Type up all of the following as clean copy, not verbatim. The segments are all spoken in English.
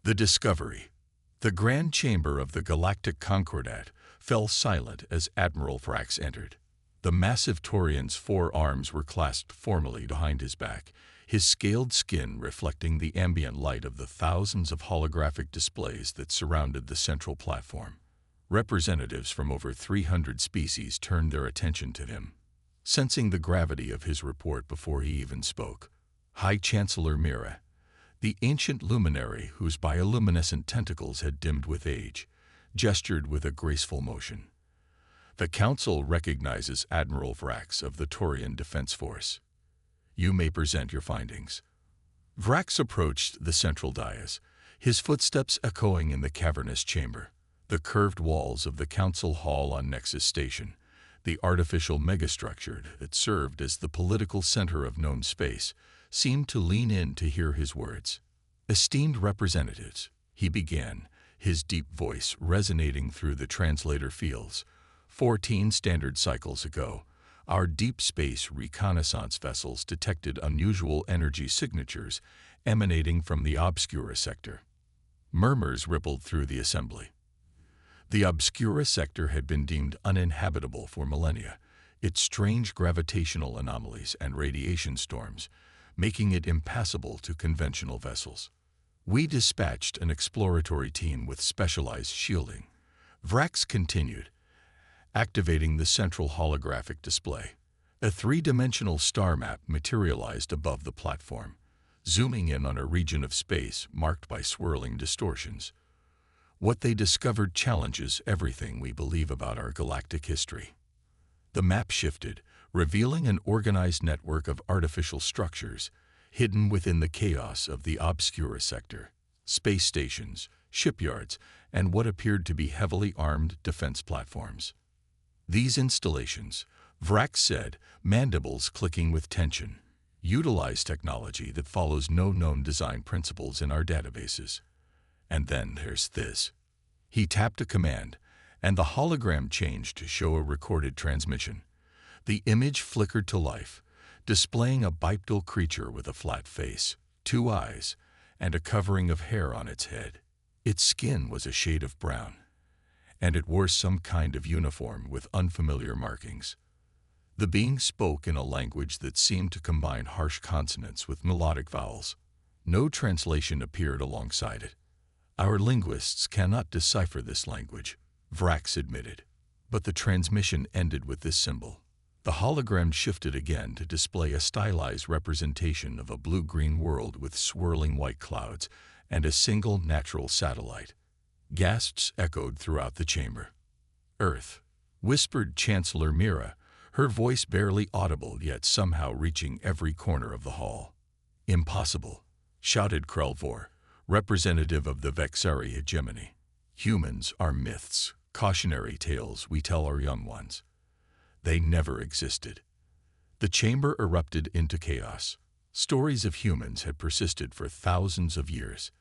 The discovery. The grand chamber of the galactic Concordat fell silent as Admiral Vrax entered. The massive Taurian's 4 arms were clasped formally behind his back, his scaled skin reflecting the ambient light of the thousands of holographic displays that surrounded the central platform. Representatives from over 300 species turned their attention to him. Sensing the gravity of his report before he even spoke, High Chancellor Mira, the ancient luminary whose bioluminescent tentacles had dimmed with age, gestured with a graceful motion. The Council recognizes Admiral Vrax of the Taurian Defense Force. You may present your findings. Vrax approached the central dais, his footsteps echoing in the cavernous chamber. The curved walls of the Council Hall on Nexus Station, the artificial megastructure that served as the political center of known space, seemed to lean in to hear his words. Esteemed representatives, he began, his deep voice resonating through the translator fields. 14 standard cycles ago, our deep space reconnaissance vessels detected unusual energy signatures emanating from the Obscura sector. Murmurs rippled through the assembly. The Obscura sector had been deemed uninhabitable for millennia, its strange gravitational anomalies and radiation storms making it impassable to conventional vessels. We dispatched an exploratory team with specialized shielding. Vrax continued, activating the central holographic display. A 3-dimensional star map materialized above the platform, zooming in on a region of space marked by swirling distortions. What they discovered challenges everything we believe about our galactic history. The map shifted, revealing an organized network of artificial structures hidden within the chaos of the Obscura sector, space stations, shipyards, and what appeared to be heavily armed defense platforms. These installations, Vrax said, mandibles clicking with tension, utilize technology that follows no known design principles in our databases. And then there's this. He tapped a command, and the hologram changed to show a recorded transmission. The image flickered to life, displaying a bipedal creature with a flat face, 2 eyes, and a covering of hair on its head. Its skin was a shade of brown, and it wore some kind of uniform with unfamiliar markings. The being spoke in a language that seemed to combine harsh consonants with melodic vowels. No translation appeared alongside it. Our linguists cannot decipher this language, Vrax admitted. But the transmission ended with this symbol. The hologram shifted again to display a stylized representation of a blue-green world with swirling white clouds and a single natural satellite. Gasps echoed throughout the chamber. Earth, whispered Chancellor Mira, her voice barely audible yet somehow reaching every corner of the hall. Impossible, shouted Krelvor, representative of the Vexari hegemony. Humans are myths, cautionary tales we tell our young ones. They never existed. The chamber erupted into chaos. Stories of humans had persisted for thousands of years.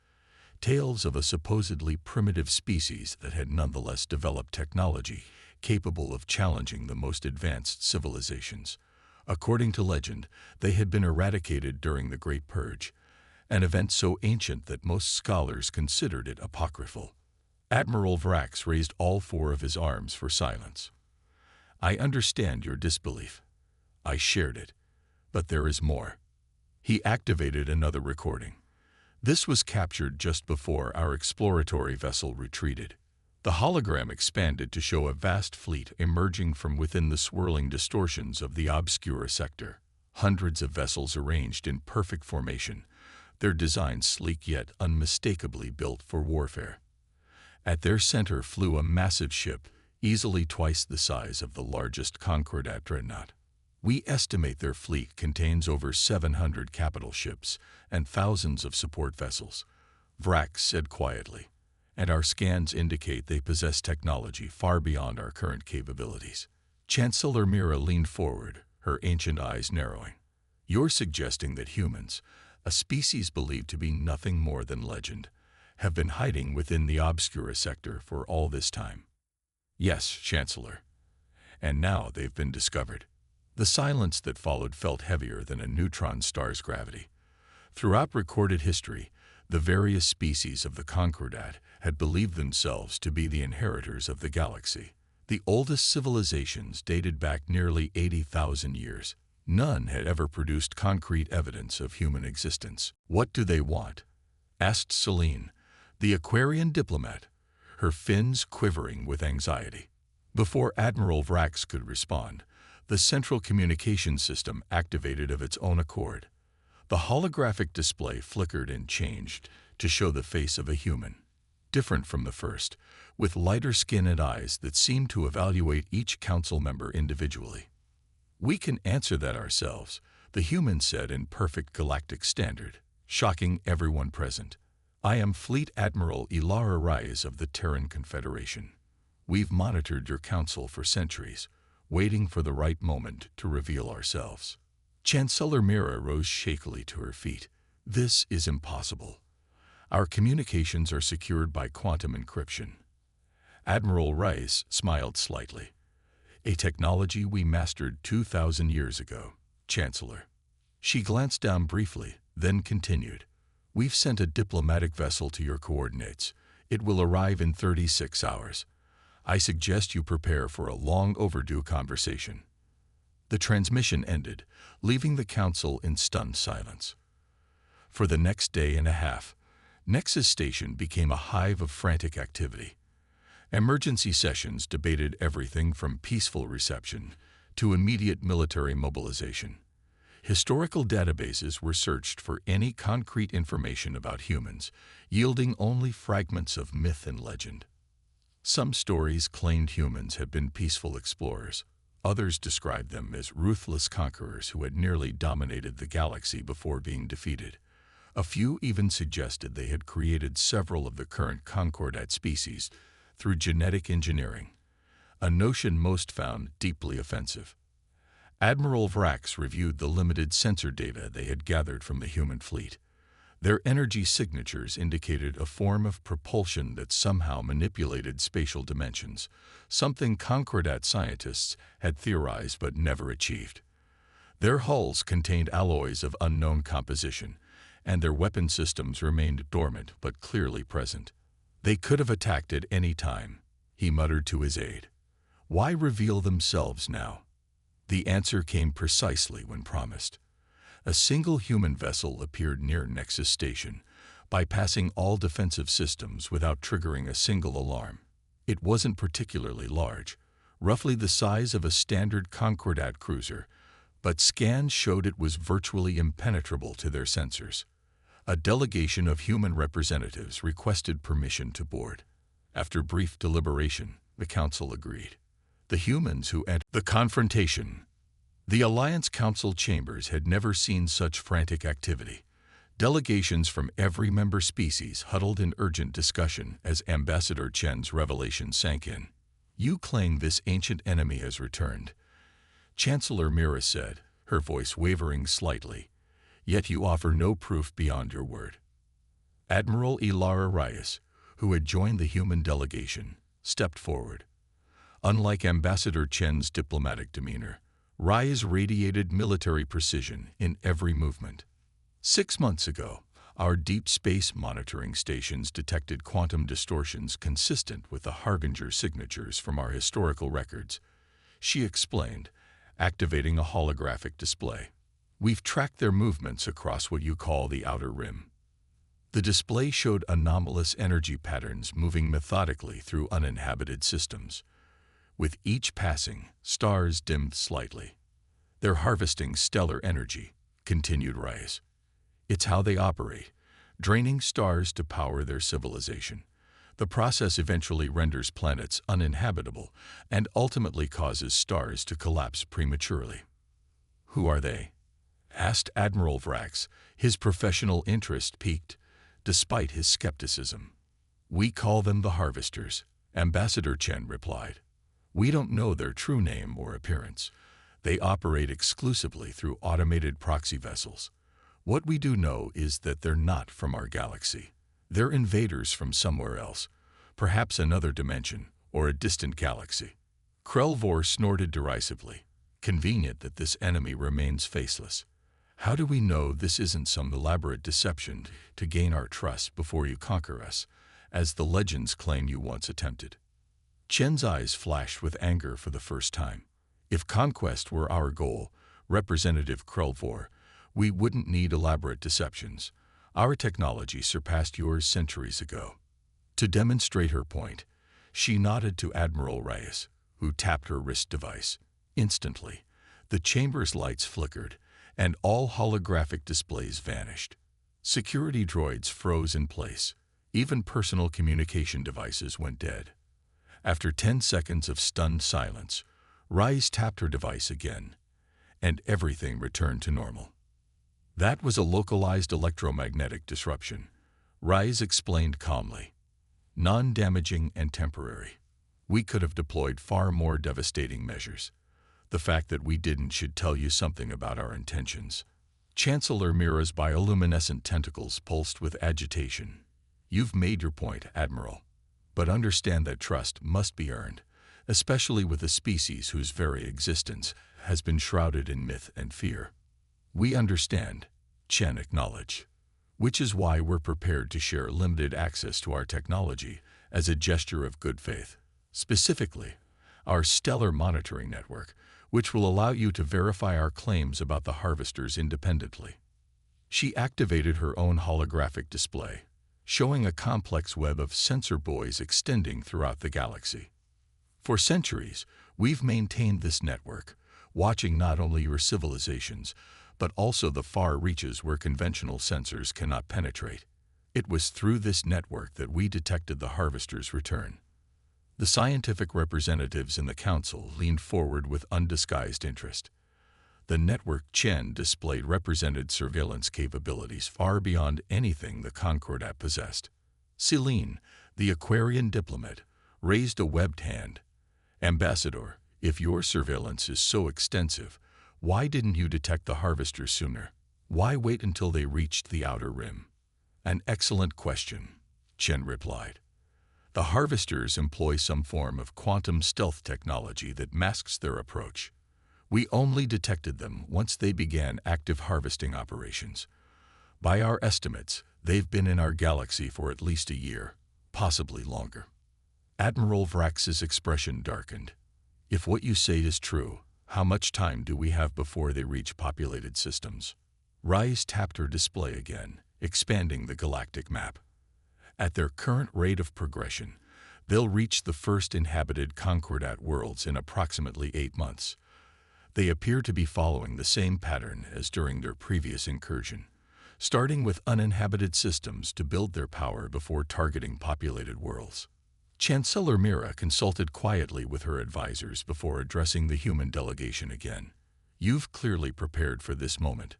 Tales of a supposedly primitive species that had nonetheless developed technology capable of challenging the most advanced civilizations. According to legend, they had been eradicated during the Great Purge, an event so ancient that most scholars considered it apocryphal. Admiral Vrax raised all 4 of his arms for silence. I understand your disbelief. I shared it. But there is more. He activated another recording. This was captured just before our exploratory vessel retreated. The hologram expanded to show a vast fleet emerging from within the swirling distortions of the Obscura sector. Hundreds of vessels arranged in perfect formation, their designs sleek yet unmistakably built for warfare. At their center flew a massive ship, easily twice the size of the largest Concordat dreadnought. We estimate their fleet contains over 700 capital ships and thousands of support vessels, Vrax said quietly, and our scans indicate they possess technology far beyond our current capabilities. Chancellor Mira leaned forward, her ancient eyes narrowing. You're suggesting that humans, a species believed to be nothing more than legend, have been hiding within the Obscura sector for all this time. Yes, Chancellor. And now they've been discovered. The silence that followed felt heavier than a neutron star's gravity. Throughout recorded history, The various species of the Concordat had believed themselves to be the inheritors of the galaxy. The oldest civilizations dated back nearly 80,000 years. None had ever produced concrete evidence of human existence. "What do they want?" asked Celine, the Aquarian diplomat, her fins quivering with anxiety. Before Admiral Vrax could respond, the central communication system activated of its own accord. The holographic display flickered and changed to show the face of a human, different from the first, with lighter skin and eyes that seemed to evaluate each council member individually. "We can answer that ourselves," the human said in perfect galactic standard, shocking everyone present. "I am Fleet Admiral Ilara Reyes of the Terran Confederation. We've monitored your council for centuries, waiting for the right moment to reveal ourselves." Chancellor Mira rose shakily to her feet. "This is impossible. Our communications are secured by quantum encryption." Admiral Reyes smiled slightly. "A technology we mastered 2,000 years ago, Chancellor." She glanced down briefly, then continued. "We've sent a diplomatic vessel to your coordinates. It will arrive in 36 hours. I suggest you prepare for a long overdue conversation." The transmission ended, leaving the council in stunned silence. For the next day and a half, Nexus Station became a hive of frantic activity. Emergency sessions debated everything from peaceful reception to immediate military mobilization. Historical databases were searched for any concrete information about humans, yielding only fragments of myth and legend. Some stories claimed humans had been peaceful explorers. Others described them as ruthless conquerors who had nearly dominated the galaxy before being defeated. A few even suggested they had created several of the current Concordat species through genetic engineering, a notion most found deeply offensive. Admiral Vrax reviewed the limited sensor data they had gathered from the human fleet. Their energy signatures indicated a form of propulsion that somehow manipulated spatial dimensions, something Concordat scientists had theorized but never achieved. Their hulls contained alloys of unknown composition, and their weapon systems remained dormant but clearly present. "They could have attacked at any time," he muttered to his aide. "Why reveal themselves now?" The answer came precisely when promised. A single human vessel appeared near Nexus Station, bypassing all defensive systems without triggering a single alarm. It wasn't particularly large, roughly the size of a standard Concordat cruiser, but scans showed it was virtually impenetrable to their sensors. A delegation of human representatives requested permission to board. After brief deliberation, the council agreed. The humans who entered the confrontation. The Alliance Council chambers had never seen such frantic activity. Delegations from every member species huddled in urgent discussion as Ambassador Chen's revelation sank in. "You claim this ancient enemy has returned," Chancellor Mira said, her voice wavering slightly, "yet you offer no proof beyond your word." Admiral Ilara Reyes, who had joined the human delegation, stepped forward. Unlike Ambassador Chen's diplomatic demeanor, Reyes radiated military precision in every movement. 6 months ago, our deep space monitoring stations detected quantum distortions consistent with the Harbinger signatures from our historical records, she explained, activating a holographic display. "We've tracked their movements across what you call the outer rim." The display showed anomalous energy patterns moving methodically through uninhabited systems. With each passing, stars dimmed slightly. "They're harvesting stellar energy," continued Reyes. "It's how they operate, draining stars to power their civilization. The process eventually renders planets uninhabitable and ultimately causes stars to collapse prematurely." "Who are they?" asked Admiral Vrax, his professional interest piqued, despite his skepticism. "We call them the Harvesters," Ambassador Chen replied. "We don't know their true name or appearance. They operate exclusively through automated proxy vessels. What we do know is that they're not from our galaxy. They're invaders from somewhere else, perhaps another dimension or a distant galaxy." Krelvor snorted derisively. Convenient that this enemy remains faceless. How do we know this isn't some elaborate deception to gain our trust before you conquer us, as the legends claim you once attempted? Chen's eyes flashed with anger for the first time. If conquest were our goal, Representative Krelvor, we wouldn't need elaborate deceptions. Our technology surpassed yours centuries ago. To demonstrate her point, she nodded to Admiral Reyes, who tapped her wrist device. Instantly, the chamber's lights flickered, and all holographic displays vanished. Security droids froze in place. Even personal communication devices went dead. After 10 seconds of stunned silence, Reyes tapped her device again, and everything returned to normal. That was a localized electromagnetic disruption, Reyes explained calmly. Non-damaging and temporary. We could have deployed far more devastating measures. The fact that we didn't should tell you something about our intentions. Chancellor Mira's bioluminescent tentacles pulsed with agitation. You've made your point, Admiral. But understand that trust must be earned, especially with a species whose very existence has been shrouded in myth and fear. We understand, Chen acknowledged, which is why we're prepared to share limited access to our technology as a gesture of good faith. Specifically, our stellar monitoring network, which will allow you to verify our claims about the harvesters independently. She activated her own holographic display, showing a complex web of sensor buoys extending throughout the galaxy. For centuries, we've maintained this network, watching not only your civilizations, but also the far reaches where conventional sensors cannot penetrate. It was through this network that we detected the harvester's return. The scientific representatives in the council leaned forward with undisguised interest. The network Chen displayed represented surveillance capabilities far beyond anything the Concordat possessed. Celine, the Aquarian diplomat, raised a webbed hand. Ambassador, if your surveillance is so extensive, why didn't you detect the harvesters sooner? Why wait until they reached the outer rim? An excellent question, Chen replied. The harvesters employ some form of quantum stealth technology that masks their approach. We only detected them once they began active harvesting operations. By our estimates, they've been in our galaxy for at least a year, possibly longer. Admiral Vrax's expression darkened. If what you say is true, how much time do we have before they reach populated systems? Reyes tapped her display again, expanding the galactic map. At their current rate of progression, they'll reach the first inhabited Concordat worlds in approximately 8 months. They appear to be following the same pattern as during their previous incursion, starting with uninhabited systems to build their power before targeting populated worlds. Chancellor Mira consulted quietly with her advisors before addressing the human delegation again. You've clearly prepared for this moment,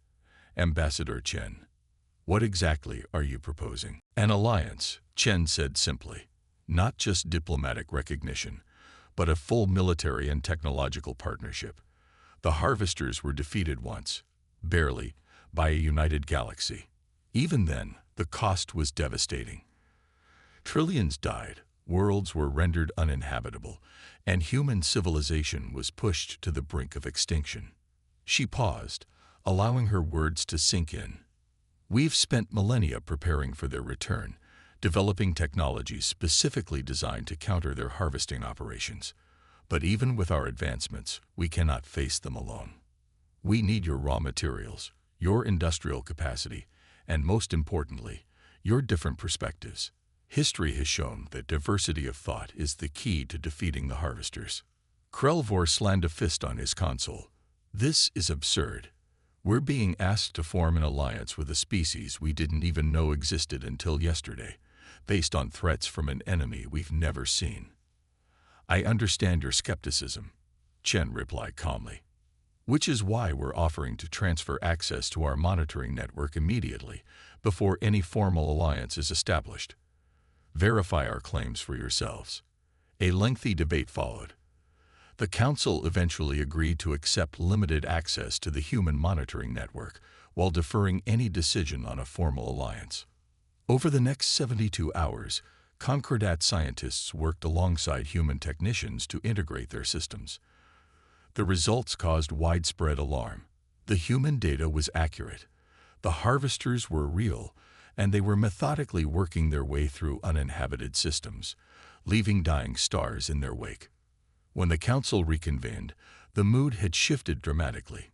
Ambassador Chen. What exactly are you proposing? An alliance, Chen said simply. Not just diplomatic recognition, but a full military and technological partnership. The harvesters were defeated once, barely, by a united galaxy. Even then, the cost was devastating. Trillions died, worlds were rendered uninhabitable, and human civilization was pushed to the brink of extinction. She paused, allowing her words to sink in. We've spent millennia preparing for their return, developing technologies specifically designed to counter their harvesting operations. But even with our advancements, we cannot face them alone. We need your raw materials, your industrial capacity, and most importantly, your different perspectives. History has shown that diversity of thought is the key to defeating the harvesters. Krelvor slammed a fist on his console. This is absurd. We're being asked to form an alliance with a species we didn't even know existed until yesterday, based on threats from an enemy we've never seen. I understand your skepticism, Chen replied calmly, which is why we're offering to transfer access to our monitoring network immediately, before any formal alliance is established. Verify our claims for yourselves. A lengthy debate followed. The Council eventually agreed to accept limited access to the human monitoring network while deferring any decision on a formal alliance. Over the next 72 hours, Concordat scientists worked alongside human technicians to integrate their systems. The results caused widespread alarm. The human data was accurate. The harvesters were real, and they were methodically working their way through uninhabited systems, leaving dying stars in their wake. When the council reconvened, the mood had shifted dramatically.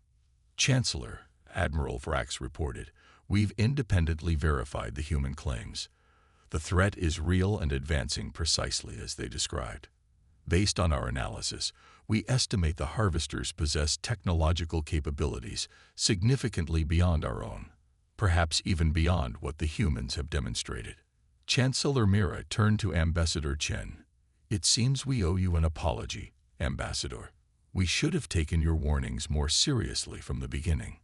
"Chancellor," Admiral Vrax reported, "we've independently verified the human claims. The threat is real and advancing precisely as they described. Based on our analysis, we estimate the harvesters possess technological capabilities significantly beyond our own, perhaps even beyond what the humans have demonstrated." Chancellor Mira turned to Ambassador Chen. "It seems we owe you an apology, Ambassador. We should have taken your warnings more seriously from the beginning."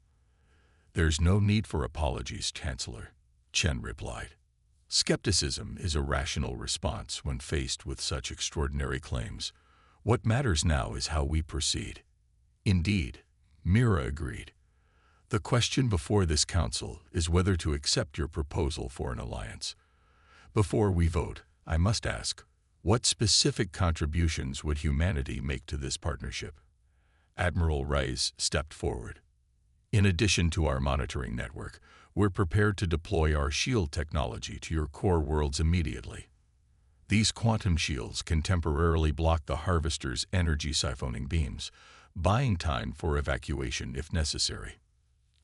"There's no need for apologies, Chancellor," Chen replied. "Skepticism is a rational response when faced with such extraordinary claims. What matters now is how we proceed." "Indeed," Mira agreed. "The question before this council is whether to accept your proposal for an alliance. Before we vote, I must ask, what specific contributions would humanity make to this partnership?" Admiral Rice stepped forward. "In addition to our monitoring network, we're prepared to deploy our shield technology to your core worlds immediately. These quantum shields can temporarily block the harvester's energy siphoning beams, buying time for evacuation if necessary."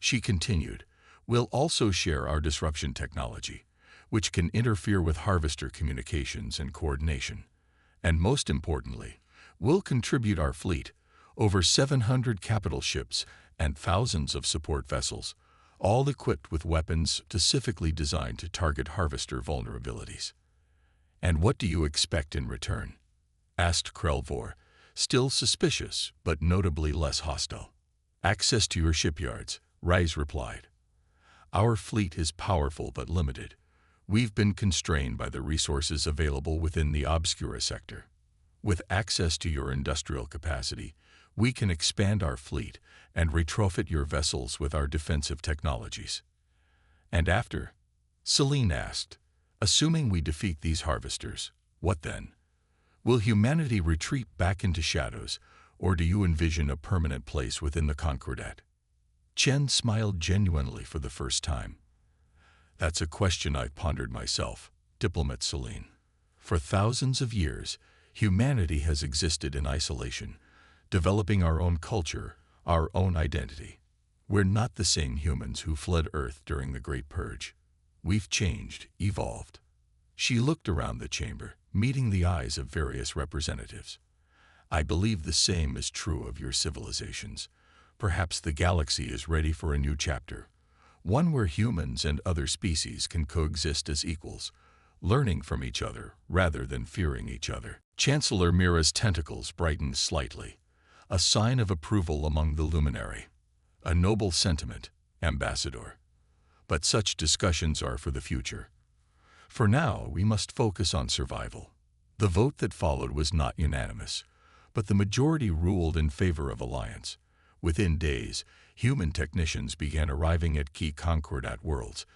She continued, "We'll also share our disruption technology, which can interfere with harvester communications and coordination. And most importantly, we'll contribute our fleet, over 700 capital ships and thousands of support vessels, all equipped with weapons specifically designed to target harvester vulnerabilities." "And what do you expect in return?" asked Krelvor, still suspicious but notably less hostile. "Access to your shipyards," Rice replied. "Our fleet is powerful but limited. We've been constrained by the resources available within the Obscura sector. With access to your industrial capacity, we can expand our fleet and retrofit your vessels with our defensive technologies." "And after?" Celine asked. "Assuming we defeat these harvesters, what then? Will humanity retreat back into shadows, or do you envision a permanent place within the Concordat?" Chen smiled genuinely for the first time. "That's a question I've pondered myself, Diplomat Celine. For thousands of years, humanity has existed in isolation, developing our own culture, our own identity. We're not the same humans who fled Earth during the Great Purge. We've changed, evolved." She looked around the chamber, meeting the eyes of various representatives. "I believe the same is true of your civilizations. Perhaps the galaxy is ready for a new chapter, one where humans and other species can coexist as equals, learning from each other rather than fearing each other." Chancellor Mira's tentacles brightened slightly, a sign of approval among the luminary. "A noble sentiment, Ambassador. But such discussions are for the future. For now, we must focus on survival." The vote that followed was not unanimous, but the majority ruled in favor of alliance. Within days, human technicians began arriving at key Concordat worlds,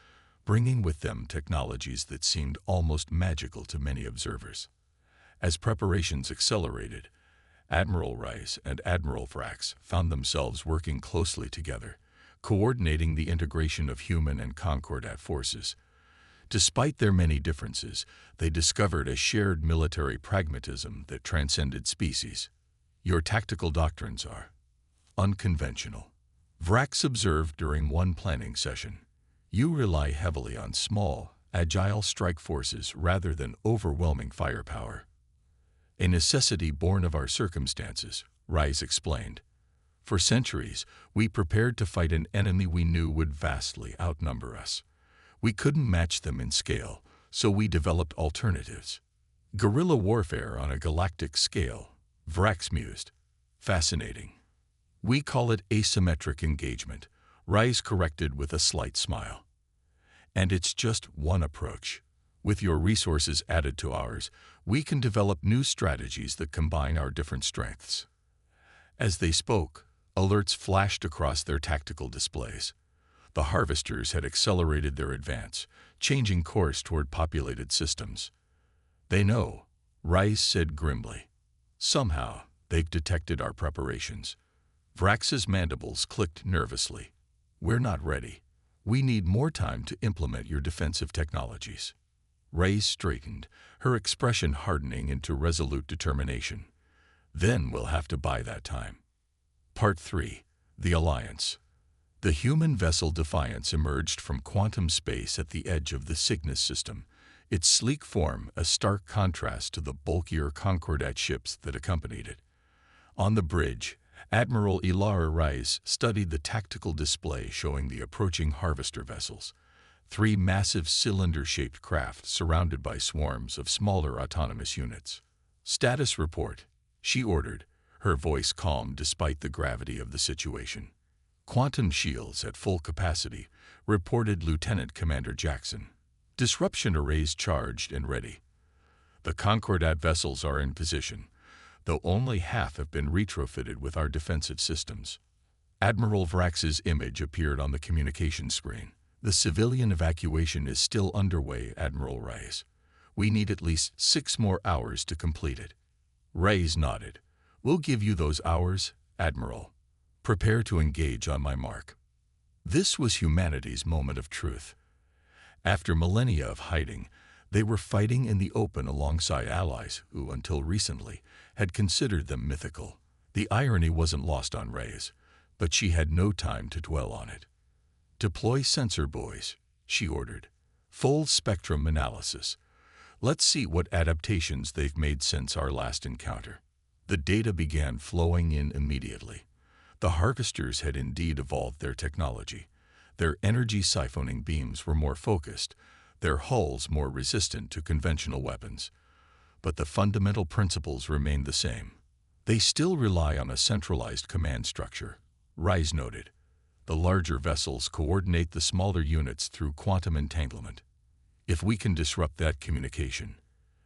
bringing with them technologies that seemed almost magical to many observers. As preparations accelerated, Admiral Rice and Admiral Vrax found themselves working closely together, coordinating the integration of human and Concordat forces. Despite their many differences, they discovered a shared military pragmatism that transcended species. "Your tactical doctrines are unconventional," Vrax observed during one planning session. "You rely heavily on small, agile strike forces rather than overwhelming firepower." "A necessity born of our circumstances," Rice explained. "For centuries, we prepared to fight an enemy we knew would vastly outnumber us. We couldn't match them in scale, so we developed alternatives." "Guerrilla warfare on a galactic scale," Vrax mused. "Fascinating." "We call it asymmetric engagement," Rice corrected with a slight smile. "And it's just one approach. With your resources added to ours, we can develop new strategies that combine our different strengths." As they spoke, alerts flashed across their tactical displays. The harvesters had accelerated their advance, changing course toward populated systems. "They know," Rice said grimly. "Somehow, they've detected our preparations. Vrax's mandibles clicked nervously. We're not ready. We need more time to implement your defensive technologies. Reyes straightened, her expression hardening into resolute determination. Then we'll have to buy that time. Part 3. The Alliance. The human vessel Defiance emerged from quantum space at the edge of the Cygnus system, its sleek form a stark contrast to the bulkier Concordat ships that accompanied it. On the bridge, Admiral Ilar Reyes studied the tactical display showing the approaching harvester vessels, 3 massive cylinder-shaped craft surrounded by swarms of smaller autonomous units. "Status report," she ordered, her voice calm despite the gravity of the situation. "Quantum shields at full capacity," reported Lieutenant Commander Jackson. "Disruption arrays charged and ready. The Concordat vessels are in position, though only half have been retrofitted with our defensive systems." Admiral Vrax's image appeared on the communication screen. "The civilian evacuation is still underway, Admiral Reyes. We need at least 6 more hours to complete it." Reyes nodded. "We'll give you those hours, Admiral. Prepare to engage on my mark." This was humanity's moment of truth. After millennia of hiding, they were fighting in the open alongside allies who, until recently, had considered them mythical. The irony wasn't lost on Reyes, but she had no time to dwell on it. "Deploy sensor buoys," she ordered. "Full spectrum analysis. Let's see what adaptations they've made since our last encounter." The data began flowing in immediately. The harvesters had indeed evolved their technology. Their energy siphoning beams were more focused, their hulls more resistant to conventional weapons. But the fundamental principles remained the same. They still rely on a centralized command structure, Reyes noted. The larger vessels coordinate the smaller units through quantum entanglement. If we can disrupt that communication,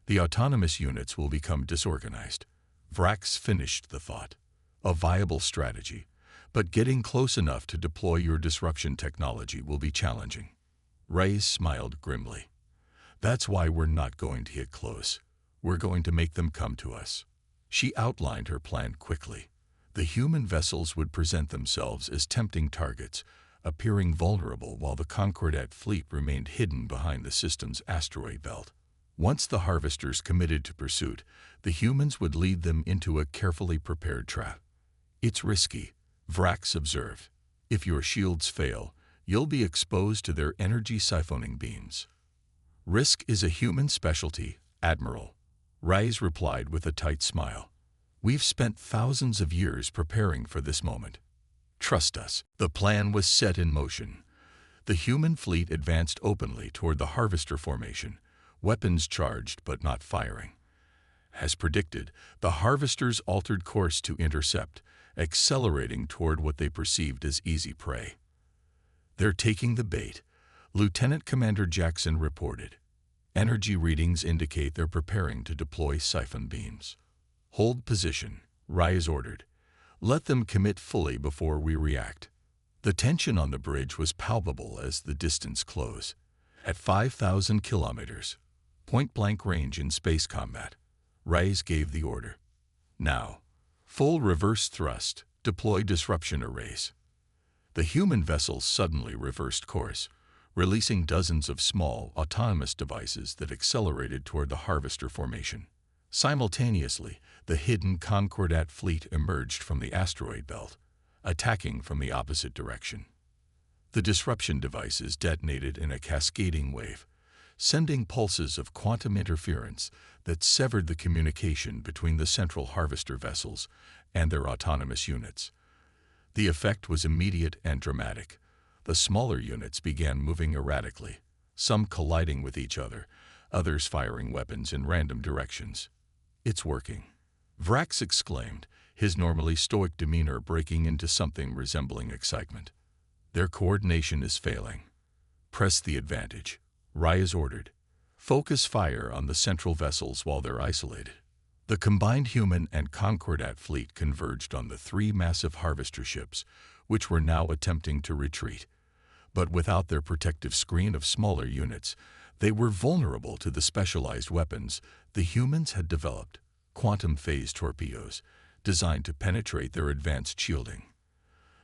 the autonomous units will become disorganized. Vrax finished the thought. A viable strategy, but getting close enough to deploy your disruption technology will be challenging. Reyes smiled grimly. "That's why we're not going to get close. We're going to make them come to us." She outlined her plan quickly. The human vessels would present themselves as tempting targets, appearing vulnerable while the Concordat fleet remained hidden behind the system's asteroid belt. Once the harvesters committed to pursuit, the humans would lead them into a carefully prepared trap. "It's risky," Vrax observed. "If your shields fail, you'll be exposed to their energy siphoning beams." "Risk is a human specialty, Admiral," Reyes replied with a tight smile. "We've spent thousands of years preparing for this moment. Trust us." The plan was set in motion. The human fleet advanced openly toward the harvester formation, weapons charged but not firing. As predicted, the harvesters altered course to intercept, accelerating toward what they perceived as easy prey. "They're taking the bait," Lieutenant Commander Jackson reported. "Energy readings indicate they're preparing to deploy siphon beams." "Hold position," Reyes ordered. "Let them commit fully before we react." The tension on the bridge was palpable as the distance closed. At 5,000 kilometers, point-blank range in space combat, Reyes gave the order. "Now, full reverse thrust, deploy disruption arrays." The human vessels suddenly reversed course, releasing dozens of small, autonomous devices that accelerated toward the harvester formation. Simultaneously, the hidden Concordat fleet emerged from the asteroid belt, attacking from the opposite direction. The disruption devices detonated in a cascading wave, sending pulses of quantum interference that severed the communication between the central harvester vessels and their autonomous units. The effect was immediate and dramatic. The smaller units began moving erratically, some colliding with each other, others firing weapons in random directions. "It's working," Vrax exclaimed, his normally stoic demeanor breaking into something resembling excitement. "Their coordination is failing. Press the advantage," Reyes ordered. "Focus fire on the central vessels while they're isolated." The combined human and Concordat fleet converged on the 3 massive harvester ships, which were now attempting to retreat. But without their protective screen of smaller units, they were vulnerable to the specialized weapons the humans had developed, quantum phase torpedoes, designed to penetrate their advanced shielding.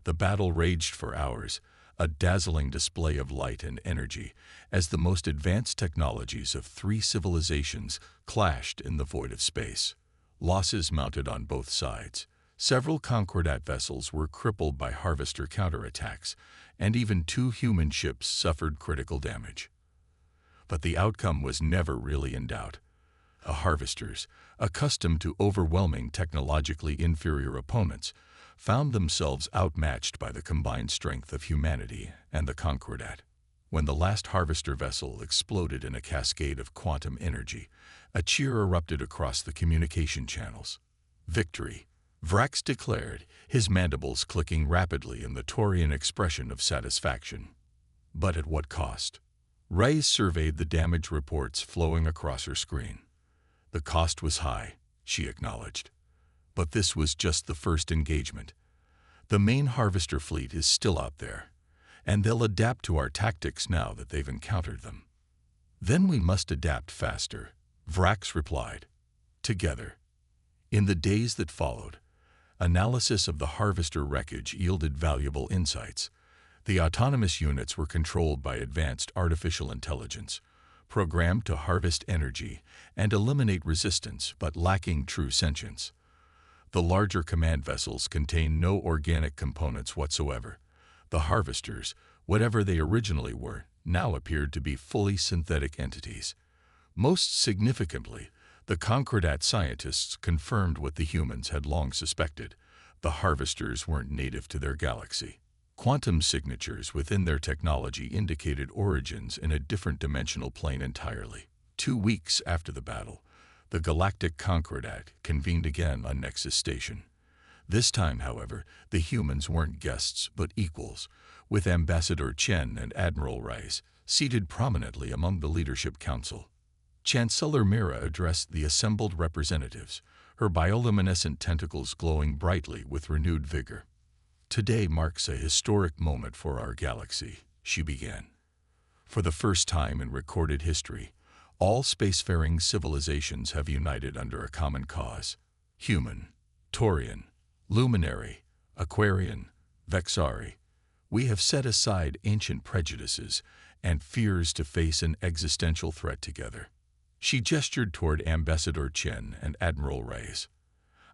The battle raged for hours, a dazzling display of light and energy, as the most advanced technologies of three civilizations clashed in the void of space. Losses mounted on both sides. Several Concordat vessels were crippled by Harvester counterattacks, and even 2 human ships suffered critical damage. But the outcome was never really in doubt. The Harvesters, accustomed to overwhelming technologically inferior opponents, found themselves outmatched by the combined strength of humanity and the Concordat. When the last Harvester vessel exploded in a cascade of quantum energy, a cheer erupted across the communication channels. Victory! Vrax declared, his mandibles clicking rapidly in the Taurian expression of satisfaction. But at what cost? Reyes surveyed the damage reports flowing across her screen. The cost was high, she acknowledged. But this was just the first engagement. The main Harvester fleet is still out there, and they'll adapt to our tactics now that they've encountered them. Then we must adapt faster, Vrax replied. Together. In the days that followed, analysis of the Harvester wreckage yielded valuable insights. The autonomous units were controlled by advanced artificial intelligence, programmed to harvest energy and eliminate resistance but lacking true sentience. The larger command vessels contained no organic components whatsoever. The Harvesters, whatever they originally were, now appeared to be fully synthetic entities. Most significantly, the Concordat scientists confirmed what the humans had long suspected. The Harvesters weren't native to their galaxy. Quantum signatures within their technology indicated origins in a different dimensional plane entirely. 2 weeks after the battle, the Galactic Concordat convened again on Nexus Station. This time, however, the humans weren't guests but equals, with Ambassador Chen and Admiral Reyes seated prominently among the Leadership Council. Chancellor Mira addressed the assembled representatives, her bioluminescent tentacles glowing brightly with renewed vigor. Today marks a historic moment for our galaxy, she began. For the first time in recorded history, all spacefaring civilizations have united under a common cause. Human, Taurian, Luminary, Aquarian, Vexari. We have set aside ancient prejudices and fears to face an existential threat together. She gestured toward Ambassador Chen and Admiral Reyes.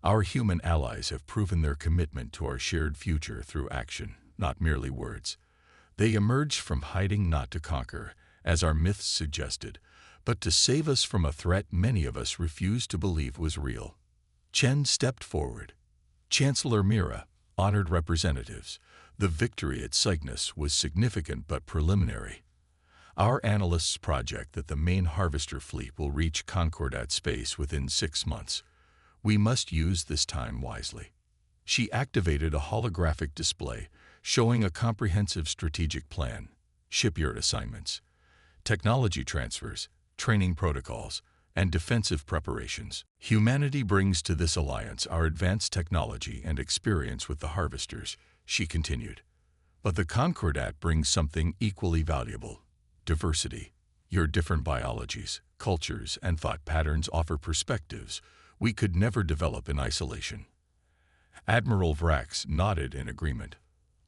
Our human allies have proven their commitment to our shared future through action, not merely words. They emerged from hiding not to conquer, as our myths suggested, but to save us from a threat many of us refused to believe was real. Chen stepped forward. Chancellor Mira, honored representatives, the victory at Cygnus was significant but preliminary. Our analysts project that the main Harvester fleet will reach Concordat space within 6 months. We must use this time wisely. She activated a holographic display showing a comprehensive strategic plan, shipyard assignments, technology transfers, training protocols, and defensive preparations. Humanity brings to this alliance our advanced technology and experience with the Harvesters, she continued. But the Concordat brings something equally valuable: diversity. Your different biologies, cultures, and thought patterns offer perspectives we could never develop in isolation. Admiral Vrax nodded in agreement.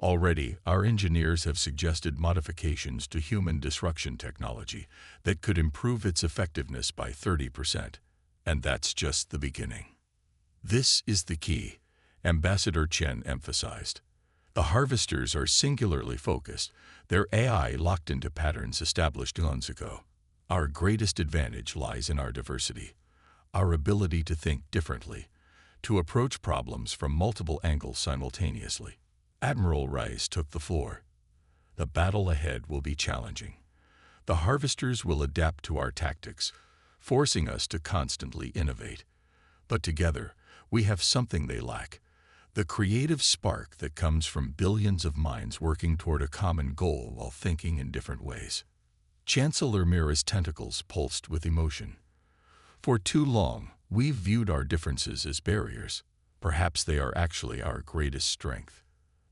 Already, our engineers have suggested modifications to human disruption technology that could improve its effectiveness by 30%. And that's just the beginning. This is the key, Ambassador Chen emphasized. The Harvesters are singularly focused, their AI locked into patterns established eons ago. Our greatest advantage lies in our diversity, our ability to think differently, to approach problems from multiple angles simultaneously. Admiral Reyes took the floor. The battle ahead will be challenging. The Harvesters will adapt to our tactics, forcing us to constantly innovate. But together, we have something they lack: the creative spark that comes from billions of minds working toward a common goal while thinking in different ways. Chancellor Mira's tentacles pulsed with emotion. For too long, we've viewed our differences as barriers. Perhaps they are actually our greatest strength.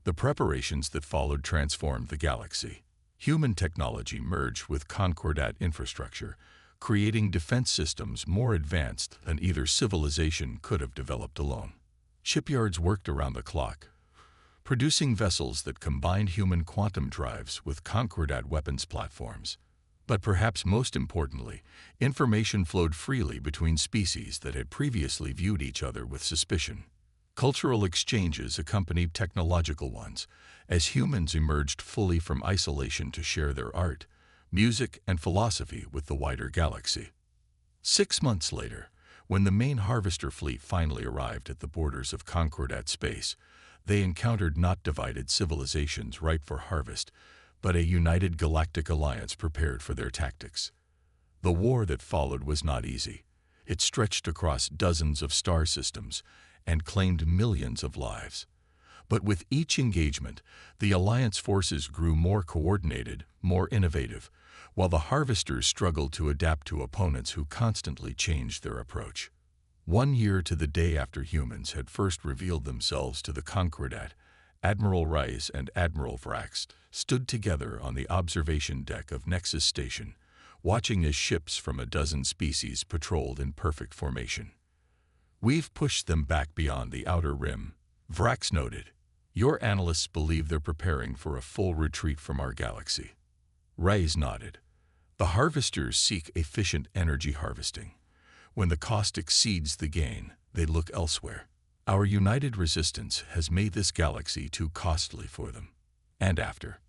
The preparations that followed transformed the galaxy. Human technology merged with Concordat infrastructure, creating defense systems more advanced than either civilization could have developed alone. Shipyards worked around the clock, producing vessels that combined human quantum drives with Concordat weapons platforms. But perhaps most importantly, information flowed freely between species that had previously viewed each other with suspicion. Cultural exchanges accompanied technological ones, as humans emerged fully from isolation to share their art, music, and philosophy with the wider galaxy. 6 months later, when the main harvester fleet finally arrived at the borders of Concordat space, they encountered not divided civilizations ripe for harvest, but a united galactic alliance prepared for their tactics. The war that followed was not easy. It stretched across dozens of star systems and claimed millions of lives. But with each engagement, the alliance forces grew more coordinated, more innovative, while the harvesters struggled to adapt to opponents who constantly changed their approach. 1 year to the day after humans had first revealed themselves to the Concordat, Admiral Rice and Admiral Vrax stood together on the observation deck of Nexus Station, watching as ships from a dozen species patrolled in perfect formation. "We've pushed them back beyond the outer rim," Vrax noted. "Your analysts believe they're preparing for a full retreat from our galaxy." Rice nodded. "The harvesters seek efficient energy harvesting. When the cost exceeds the gain, they look elsewhere. Our united resistance has made this galaxy too costly for them." "And after?"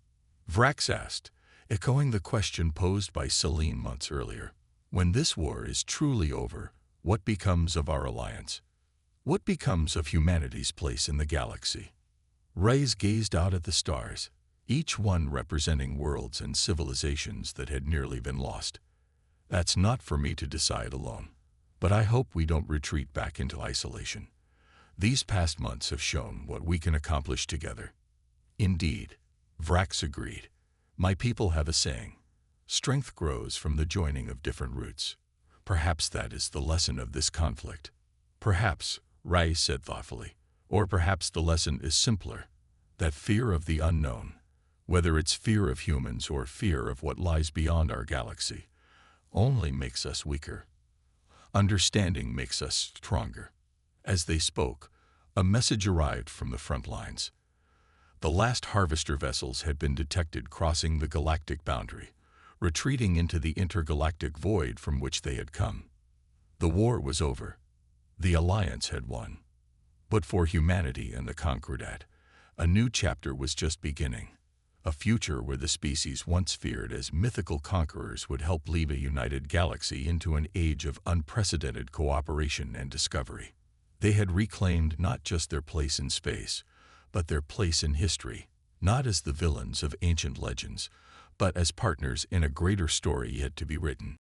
Vrax asked, echoing the question posed by Celine months earlier. "When this war is truly over, what becomes of our alliance? What becomes of humanity's place in the galaxy?" Rice gazed out at the stars, each one representing worlds and civilizations that had nearly been lost. "That's not for me to decide alone. But I hope we don't retreat back into isolation. These past months have shown what we can accomplish together." "Indeed," Vrax agreed. "My people have a saying. Strength grows from the joining of different roots. Perhaps that is the lesson of this conflict." "Perhaps," Rice said thoughtfully. "Or perhaps the lesson is simpler. That fear of the unknown, whether it's fear of humans or fear of what lies beyond our galaxy, only makes us weaker. Understanding makes us stronger." As they spoke, a message arrived from the front lines. The last harvester vessels had been detected crossing the galactic boundary, retreating into the intergalactic void from which they had come. The war was over. The Alliance had won. But for humanity and the Concordat, a new chapter was just beginning. A future where the species once feared as mythical conquerors would help lead a united galaxy into an age of unprecedented cooperation and discovery. They had reclaimed not just their place in space, but their place in history, not as the villains of ancient legends, but as partners in a greater story yet to be written.